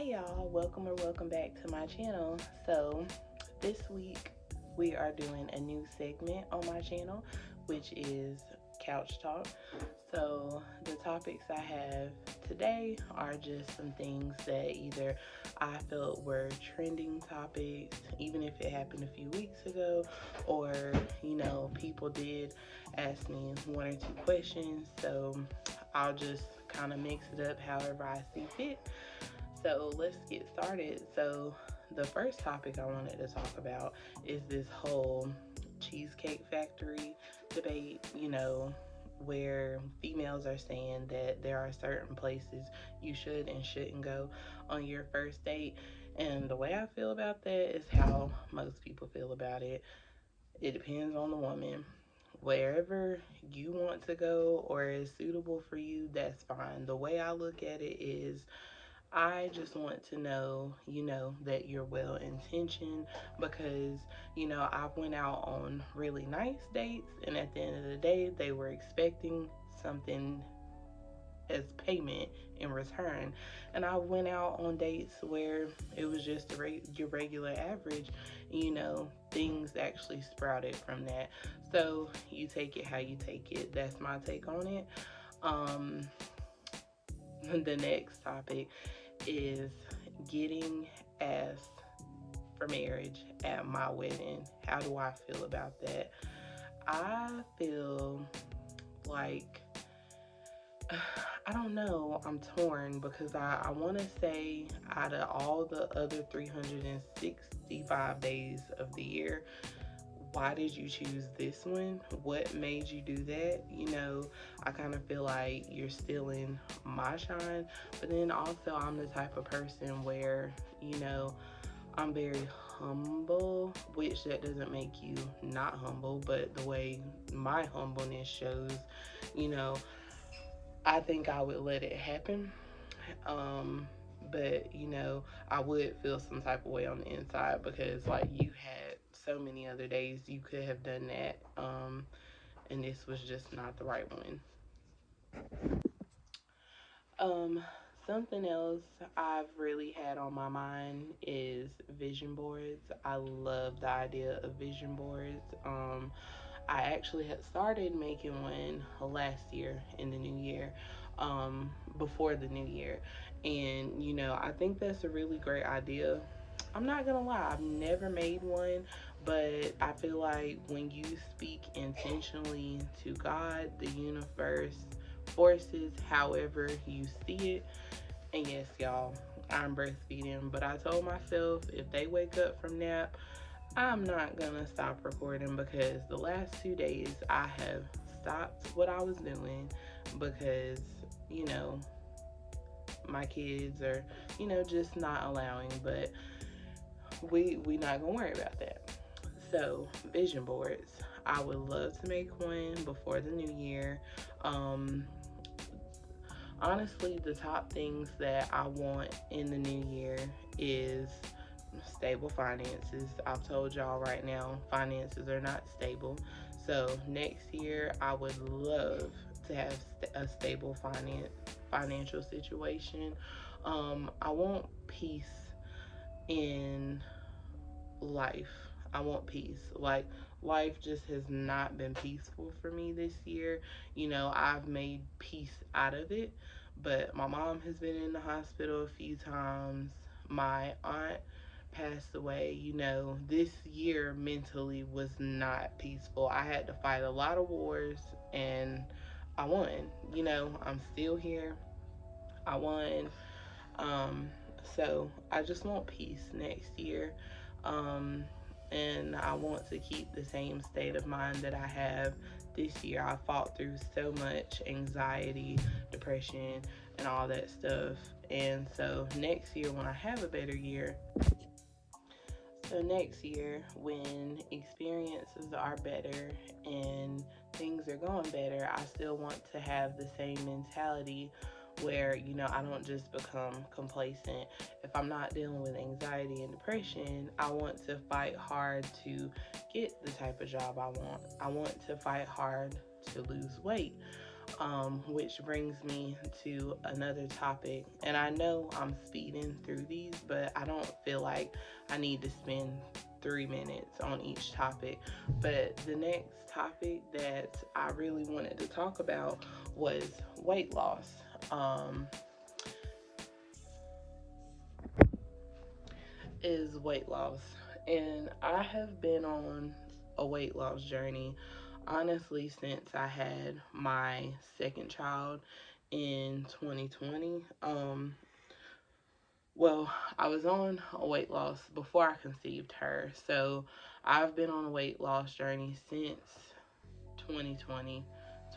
Hey y'all, welcome or welcome back to my channel. So this week we are doing a new segment on my channel, which is Couch Talk. So the topics I have today are just some things that either I felt were trending topics, even if it happened a few weeks ago, or people did ask me one or two questions. So I'll just kind of mix it up however I see fit. So let's get started. So the first topic I wanted to talk about is this whole Cheesecake Factory debate, where females are saying that there are certain places you should and shouldn't go on your first date. And the way I feel about that is how most people feel about it. It depends on the woman. Wherever you want to go or is suitable for you, that's fine. The way I look at it is I just want to know, that you're well intentioned because, I've went out on really nice dates and at the end of the day, they were expecting something as payment in return. And I went out on dates where it was just your regular average, things actually sprouted from that. So you take it how you take it. That's my take on it. Um, the next topic is getting asked for marriage at my wedding. How do I feel about that? I feel like, I don't know, I'm torn because I want to say out of all the other 365 days of the year, why did you choose this one? What made you do that? I kind of feel like you're stealing my shine. But then also, I'm the type of person where, I'm very humble, which that doesn't make you not humble, but the way my humbleness shows, you know, I think I would let it happen. But I would feel some type of way on the inside because like you had so many other days you could have done that. And this was just not the right one. Um, Something else I've really had on my mind is vision boards. I love the idea of vision boards. I actually had started making one last year in the new year, before the new year. And, I think that's a really great idea. I'm not gonna lie, I've never made one, but I feel like when you speak intentionally to God, the universe forces however you see it. And yes, y'all, I'm breastfeeding, but I told myself if they wake up from nap, I'm not gonna stop recording because the last 2 days I have stopped what I was doing because, you know, my kids are, just not allowing, but we not gonna worry about that. So, vision boards. I would love to make one before the new year. Um, Honestly, the top things that I want in the new year is stable finances. I've told y'all right now, finances are not stable. So next year, I would love to have a stable financial situation. I want peace in life. I want peace. Like, life just has not been peaceful for me this year. I've made peace out of it, but my mom has been in the hospital a few times. My aunt passed away. This year mentally was not peaceful. I had to fight a lot of wars and I won. I'm still here. I won. Um, so I just want peace next year. Um, and I want to keep the same state of mind that I have this year. I fought through so much anxiety, depression, and all that stuff. And so next year, when I have a better year, so next year, when experiences are better and things are going better, I still want to have the same mentality where, I don't just become complacent. If I'm not dealing with anxiety and depression, I want to fight hard to get the type of job I want. I want to fight hard to lose weight. which brings me to another topic. And I know I'm speeding through these, but I don't feel like I need to spend 3 minutes on each topic. But the next topic that I really wanted to talk about was weight loss. Um, is weight loss. And I have been on a weight loss journey honestly since I had my second child in 2020. Well, I was on a weight loss before I conceived her. So I've been on a weight loss journey since 2020,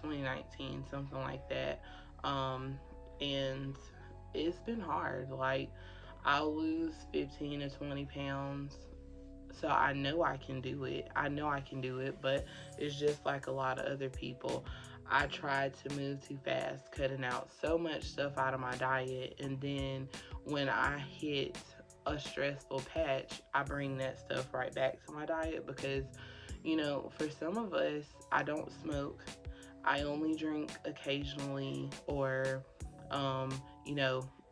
2019, something like that. And it's been hard. Like, I'll lose 15 to 20 pounds, so I know I can do it. I know I can do it, but it's just like a lot of other people. I tried to move too fast, cutting out so much stuff out of my diet, and then when I hit a stressful patch, I bring that stuff right back to my diet because, for some of us, I don't smoke. I only drink occasionally, or,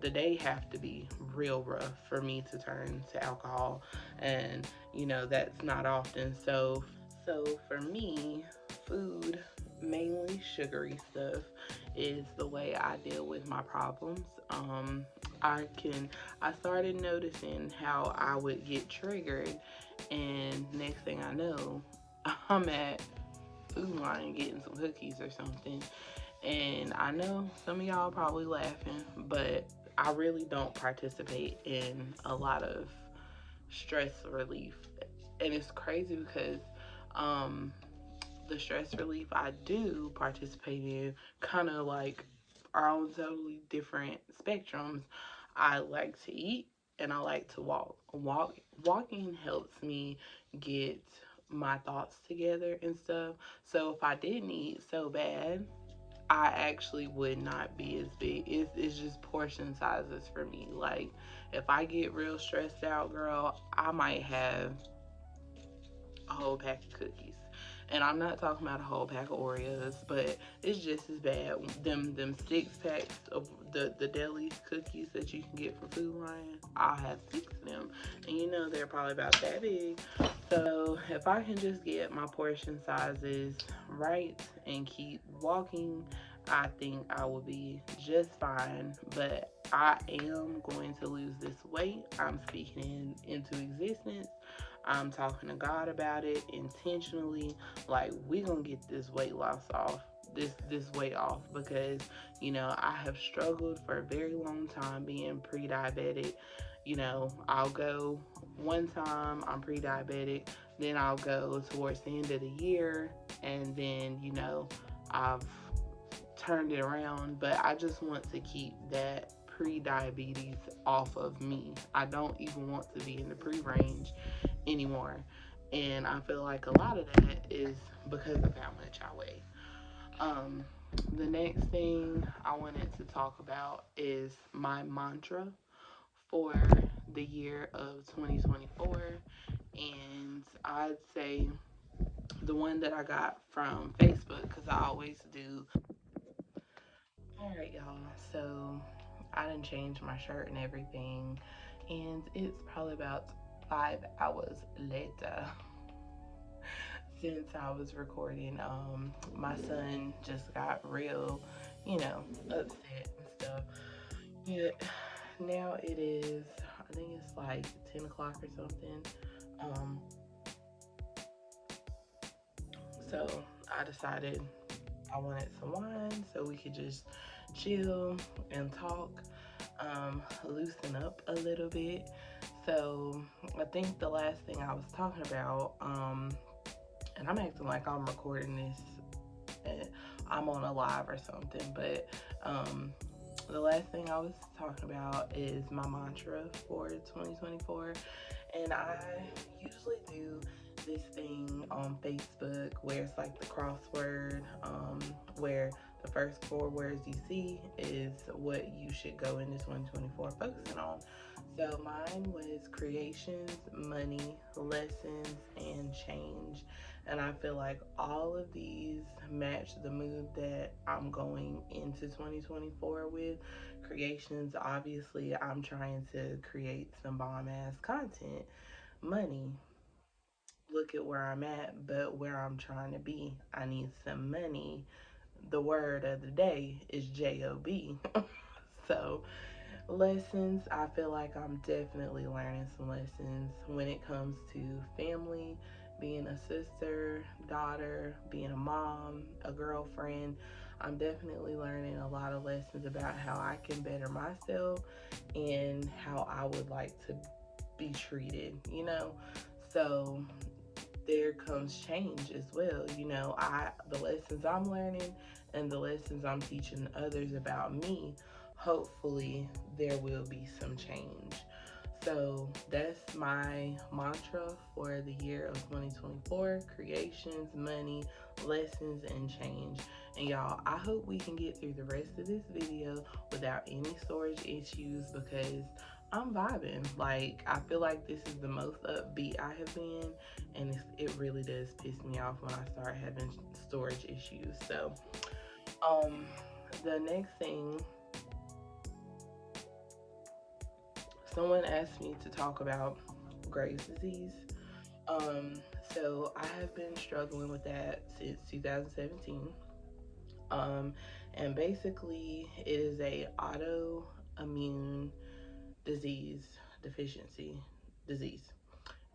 the day have to be real rough for me to turn to alcohol, and that's not often. So for me, food, mainly sugary stuff, is the way I deal with my problems. I can I started noticing how I would get triggered, and next thing I know, I'm at food line getting some cookies or something. And I know some of y'all probably laughing, but I really don't participate in a lot of stress relief. And it's crazy because um, the stress relief I do participate in kind of like are on totally different spectrums. I like to eat and I like to walk. Walking helps me get my thoughts together and stuff. So if I didn't eat so bad, I actually would not be as big. It's just portion sizes for me. Like, if I get real stressed out, girl, I might have a whole pack of cookies. And I'm not talking about a whole pack of Oreos, but it's just as bad. Them 6 packs of the deli cookies that you can get from Food Lion, I'll have 6 of them. And they're probably about that big. So if I can just get my portion sizes right and keep walking, I think I will be just fine. But I am going to lose this weight. I'm speaking into existence. I'm talking to God about it intentionally. Like, we gonna get this weight loss off, this weight off, because I have struggled for a very long time being pre-diabetic. I'll go one time I'm pre-diabetic, then I'll go towards the end of the year, and then I've turned it around. But I just want to keep that pre-diabetes off of me. I don't even want to be in the pre-range anymore. And I feel like a lot of that is because of how much I weigh. Um, the next thing I wanted to talk about is my mantra for the year of 2024. And I'd say the one that I got from Facebook, because I always do. All right, y'all. So I didn't change my shirt and everything. And it's probably about 5 hours later since I was recording. My son just got real, upset and stuff. But now it is, I think it's like 10 o'clock or something. Um, so I decided I wanted some wine so we could just chill and talk, loosen up a little bit. So I think the last thing I was talking about, and I'm acting like I'm recording this and I'm on a live or something, but the last thing I was talking about is my mantra for 2024. And I usually do this thing on Facebook where it's like the crossword, where the first 4 words you see is what you should go into 2024 focusing on. So mine was creations, money, lessons, and change. And I feel like all of these match the mood that I'm going into 2024 with. Creations, obviously, I'm trying to create some bomb ass content. Money, look at where I'm at, but where I'm trying to be, I need some money. The word of the day is job. So lessons, I feel like I'm definitely learning some lessons when it comes to family, being a sister, daughter, being a mom, a girlfriend. I'm definitely learning a lot of lessons about how I can better myself and how I would like to be treated, you know? So there comes change as well. The lessons I'm learning and the lessons I'm teaching others about me, hopefully there will be some change. So that's my mantra for the year of 2024: creations, money, lessons, and change. And y'all, I hope we can get through the rest of this video without any storage issues because I'm vibing. Like, I feel like this is the most upbeat I have been, and it really does piss me off when I start having storage issues. So, um, the next thing, someone asked me to talk about Graves' disease. Um, so I have been struggling with that since 2017. Um, and basically, it is a autoimmune disease deficiency disease.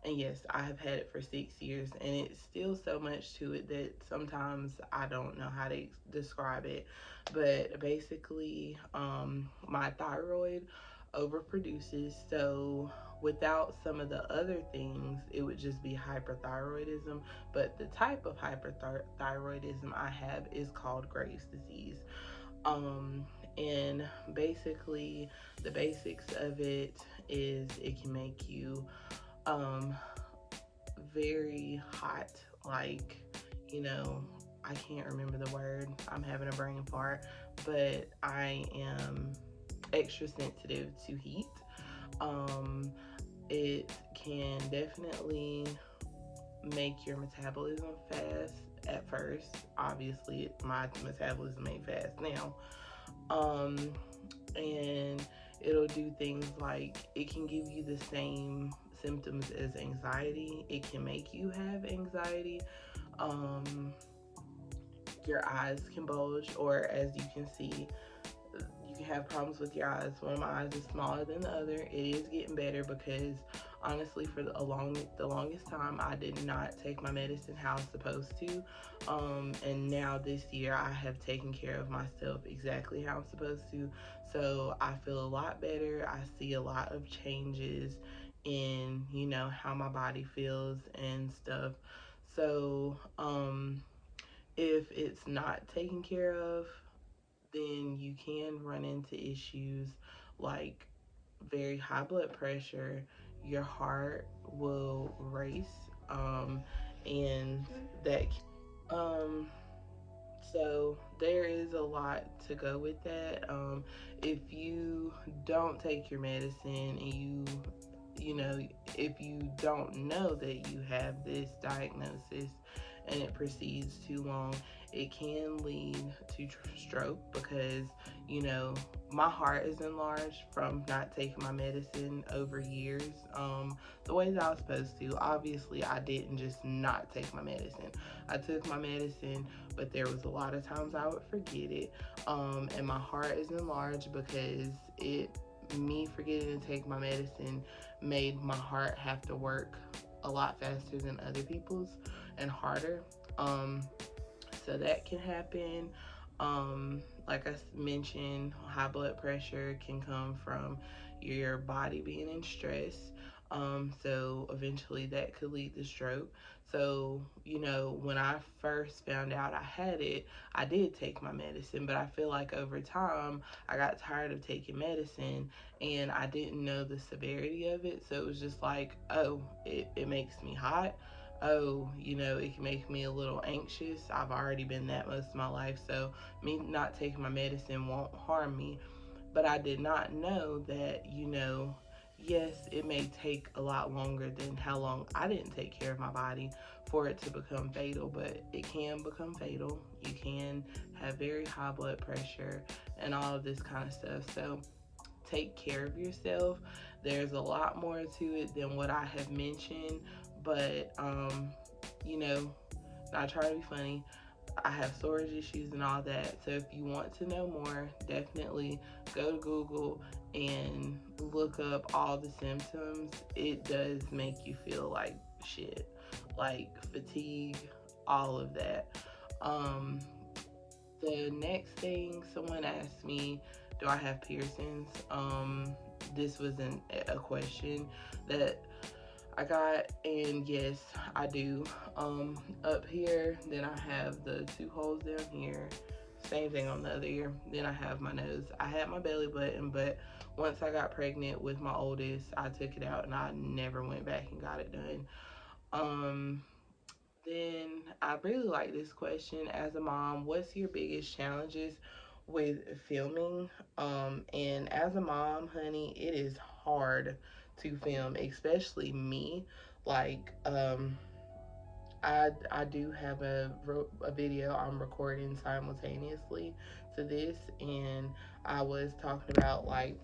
And yes, I have had it for 6 years, and it's still so much to it that sometimes I don't know how to describe it. But basically, my thyroid overproduces. So, without some of the other things, it would just be hyperthyroidism. But the type of hyperthyroidism I have is called Graves' disease. Um, and basically, the basics of it is it can make you um very hot, like, you know, I can't remember the word, I'm having a brain fart, but I am extra sensitive to heat. um it can definitely make your metabolism fast at first. Obviously my metabolism ain't fast now. um and it'll do things like it can give you the same symptoms as anxiety. It can make you have anxiety. Um, your eyes can bulge, or as you can see, you can have problems with your eyes. One of my eyes is smaller than the other. It is getting better because honestly, for the longest time, I did not take my medicine how I was supposed to. And now this year, I have taken care of myself exactly how I'm supposed to. So I feel a lot better. I see a lot of changes in, how my body feels and stuff. So, if it's not taken care of, then you can run into issues like very high blood pressure. Your heart will race, and that. Um, so there is a lot to go with that. If you don't take your medicine and you know, if you don't know that you have this diagnosis and it proceeds too long, it can lead to stroke because, my heart is enlarged from not taking my medicine over years. The way that I was supposed to. Obviously, I didn't just not take my medicine. I took my medicine, but there was a lot of times I would forget it. And my heart is enlarged because me forgetting to take my medicine made my heart have to work a lot faster than other people's and harder. Um, so that can happen. Like I mentioned, high blood pressure can come from your body being in stress. So eventually that could lead to stroke. So, when I first found out I had it, I did take my medicine, but I feel like over time I got tired of taking medicine and I didn't know the severity of it. So it was just like, oh, it makes me hot. Oh, it can make me a little anxious. I've already been that most of my life, so me not taking my medicine won't harm me. But I did not know that, yes, it may take a lot longer than how long I didn't take care of my body for it to become fatal, but it can become fatal. You can have very high blood pressure and all of this kind of stuff. So take care of yourself. There's a lot more to it than what I have mentioned, but you know, not trying to be funny. I have storage issues and all that. So if you want to know more, definitely go to Google and look up all the symptoms. It does make you feel like shit, like fatigue, all of that. Um, the next thing someone asked me, do I have piercings? This was a question that I got, and yes, I do. Up here, then I have the two holes down here. Same thing on the other ear. Then I have my nose. I had my belly button, but once I got pregnant with my oldest, I took it out and I never went back and got it done. Um, then I really like this question. As a mom, what's your biggest challenges with filming? And as a mom, honey, it is hard to film, especially me. Like, I do have a video I'm recording simultaneously to this, and I was talking about like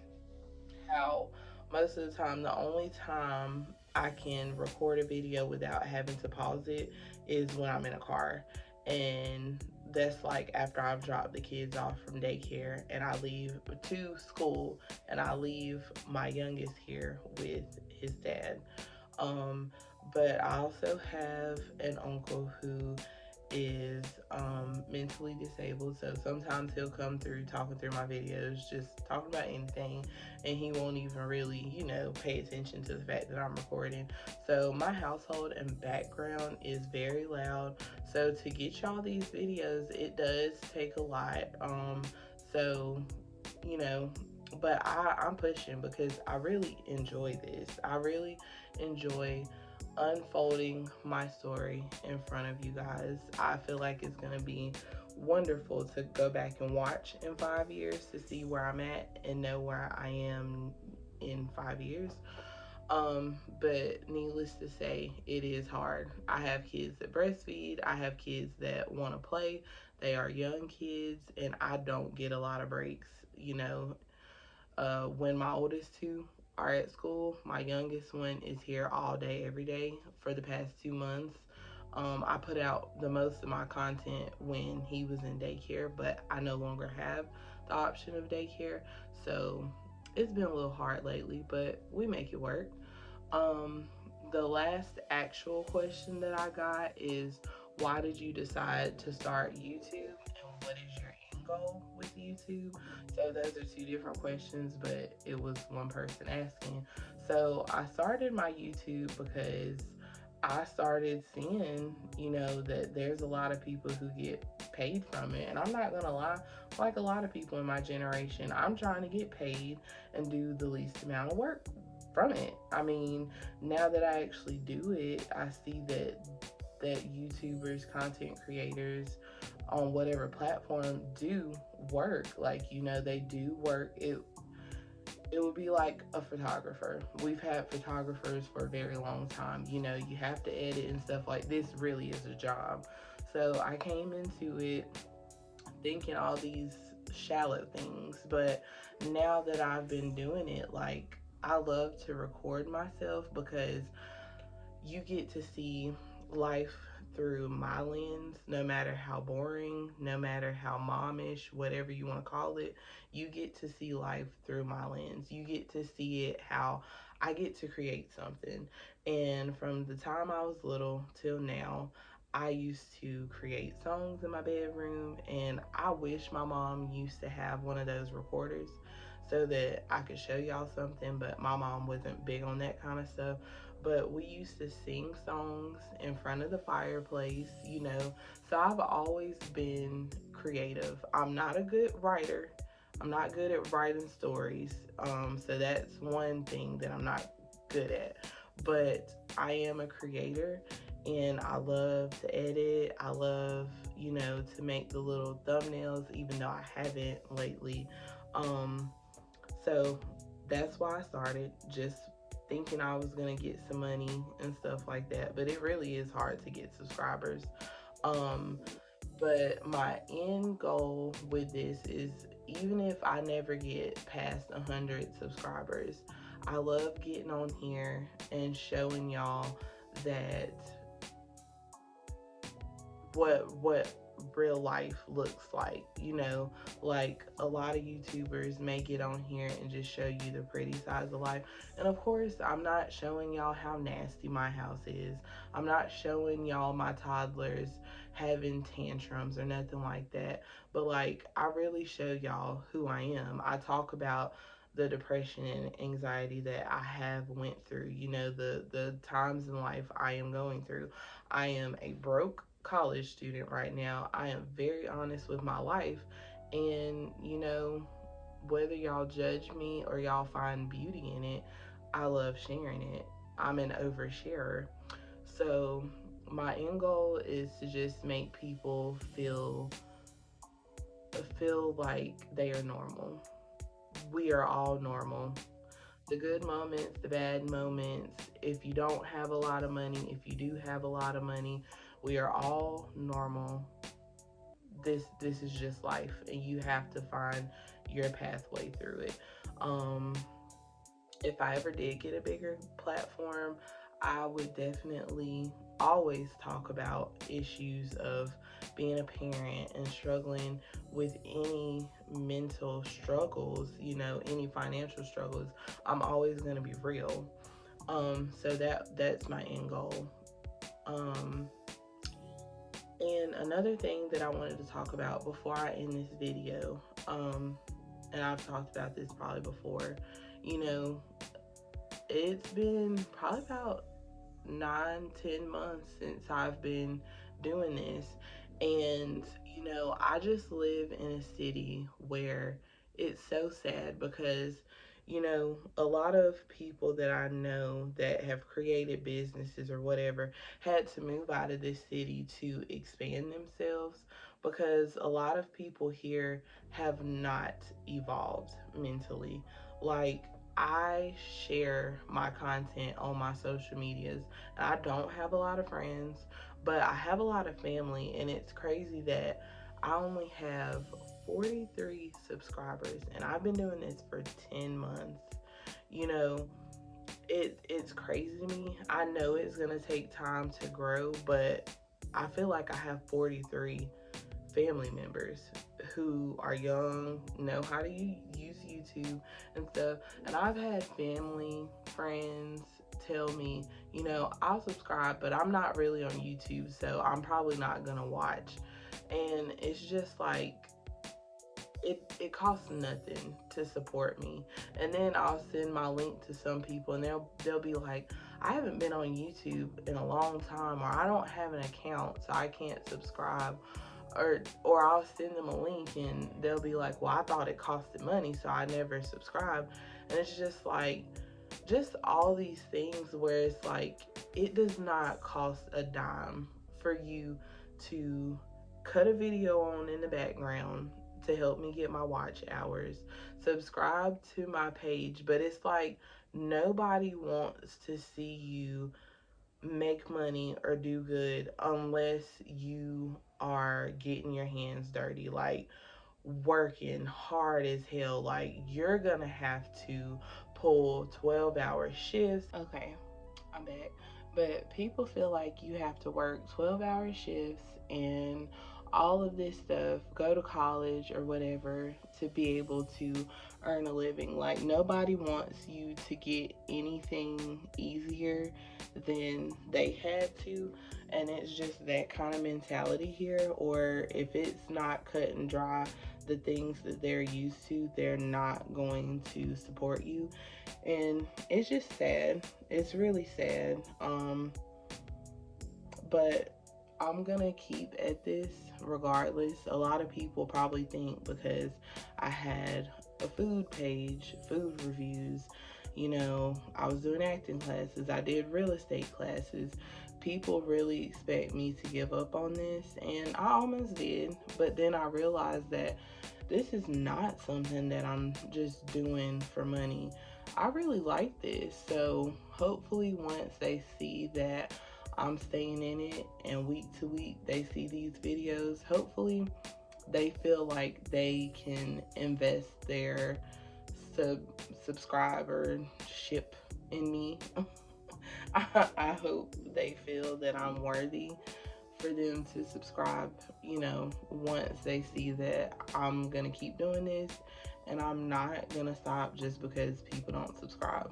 how most of the time, the only time I can record a video without having to pause it is when I'm in a car. And that's like after I've dropped the kids off from daycare and I leave to school and I leave my youngest here with his dad. Um, but I also have an uncle who is mentally disabled, so sometimes he'll come through talking through my videos, just talking about anything, and he won't even really, pay attention to the fact that I'm recording. So my household and background is very loud. So to get y'all these videos, it does take a lot. So you know, but I'm pushing because I really enjoy this. I really enjoy unfolding my story in front of you guys. I feel like it's going to be wonderful to go back and watch in 5 years to see where I'm at and know where I am in 5 years. But needless to say, it is hard. I have kids that breastfeed, I have kids that want to play. They are young kids, and I don't get a lot of breaks. When my oldest two are at school, my youngest one is here all day, every day for the past 2 months. I put out the most of my content when he was in daycare, but I no longer have the option of daycare. So it's been a little hard lately, but we make it work. Um, the last actual question that I got is, why did you decide to start YouTube and what is your end goal with YouTube? So those are two different questions, but it was one person asking. So I started my YouTube because I started seeing, that there's a lot of people who get paid from it. And I'm not gonna lie, like a lot of people in my generation, I'm trying to get paid and do the least amount of work from it. I mean, now that I actually do it, I see that YouTubers, content creators on whatever platform do work. Like, they do work. It would be like a photographer. We've had photographers for a very long time. You have to edit and stuff. Like, this really is a job. So I came into it thinking all these shallow things, but now that I've been doing it, like, I love to record myself because you get to see life through my lens, no matter how boring, no matter how momish, whatever you want to call it. You get to see life through my lens. You get to see it how I get to create something. And from the time I was little till now, I used to create songs in my bedroom, and I wish my mom used to have one of those recorders so that I could show y'all something, but my mom wasn't big on that kind of stuff. But we used to sing songs in front of the fireplace. So I've always been creative. I'm not a good writer. I'm not good at writing stories. So that's one thing that I'm not good at. But I am a creator, and I love to edit. I love, to make the little thumbnails, even though I haven't lately. So that's why I started, just thinking I was gonna get some money and stuff like that, but it really is hard to get subscribers. Um, but my end goal with this is, even if I never get past 100 subscribers, I love getting on here and showing y'all that what real life looks like. Like a lot of YouTubers may get on here and just show you the pretty sides of life, and of course I'm not showing y'all how nasty my house is. I'm not showing y'all my toddlers having tantrums or nothing like that, but like I really show y'all who I am. I talk about the depression and anxiety that I have went through, the times in life I am going through. I am a broke college student right now. I am very honest with my life. And, whether y'all judge me or y'all find beauty in it, I love sharing it. I'm an oversharer. So, my end goal is to just make people feel like they are normal. We are all normal. The good moments, the bad moments. If you don't have a lot of money, if you do have a lot of money, we are all normal. This is just life, and you have to find your pathway through it. If I ever did get a bigger platform, I would definitely always talk about issues of being a parent and struggling with any mental struggles, any financial struggles. I'm always going to be real. So that's my end goal. And another thing that I wanted to talk about before I end this video, and I've talked about this probably before, it's been probably about 9-10 months since I've been doing this. And, I just live in a city where it's so sad because, a lot of people that I know that have created businesses or whatever had to move out of this city to expand themselves, because a lot of people here have not evolved mentally. Like, I share my content on my social medias, and I don't have a lot of friends, but I have a lot of family, and it's crazy that I only have 43 subscribers, and I've been doing this for 10 months. You know, it's crazy to me. I know it's gonna take time to grow, but I feel like I have 43 family members who are young, know how to use YouTube and stuff. And I've had family, friends tell me, I'll subscribe, but I'm not really on YouTube, so I'm probably not gonna watch. And it's just like, it costs nothing to support me. And then I'll send my link to some people, and they'll be like, I haven't been on YouTube in a long time, or I don't have an account, so I can't subscribe. Or I'll send them a link, and they'll be like, well, I thought it costed money, so I never subscribed. And it's just like, just all these things where it's like, it does not cost a dime for you to cut a video on in the background to help me get my watch hours, subscribe to my page. But it's like, nobody wants to see you make money or do good unless you are getting your hands dirty, like working hard as hell. Like, you're gonna have to pull 12-hour shifts. Okay, I'm back. But people feel like you have to work 12-hour shifts and all of this stuff, go to college or whatever to be able to earn a living. Like, nobody wants you to get anything easier than they had to. And it's just that kind of mentality here. Or if it's not cut and dry, the things that they're used to, they're not going to support you. And it's just sad. It's really sad. But I'm gonna keep at this regardless. A lot of people probably think because I had a food page, food reviews, I was doing acting classes, I did real estate classes, people really expect me to give up on this, and I almost did. But then I realized that this is not something that I'm just doing for money. I really like this. So hopefully once they see that I'm staying in it and week to week they see these videos, hopefully they feel like they can invest their subscribership in me. I hope they feel that I'm worthy for them to subscribe, once they see that I'm gonna keep doing this and I'm not gonna stop just because people don't subscribe.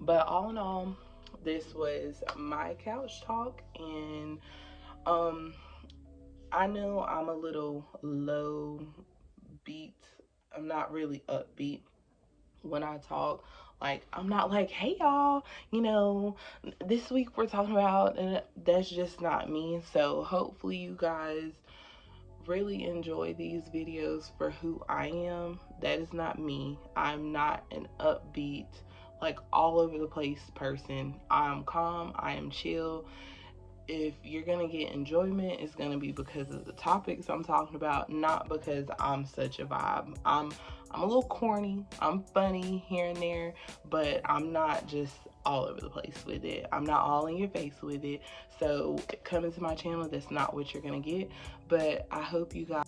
But all in all, this was my couch talk, and um I know I'm a little low beat. I'm not really upbeat when I talk. Like, I'm not like, hey y'all, this week we're talking about, and that's just not me. So hopefully you guys really enjoy these videos for who I am. That is not me. I'm not an upbeat, like all over the place person. I'm calm, I am chill. If you're gonna get enjoyment, it's gonna be because of the topics I'm talking about, not because I'm such a vibe. I'm a little corny, I'm funny here and there, but I'm not just all over the place with it. I'm not all in your face with it. So coming to my channel, that's not what you're gonna get. But I hope you guys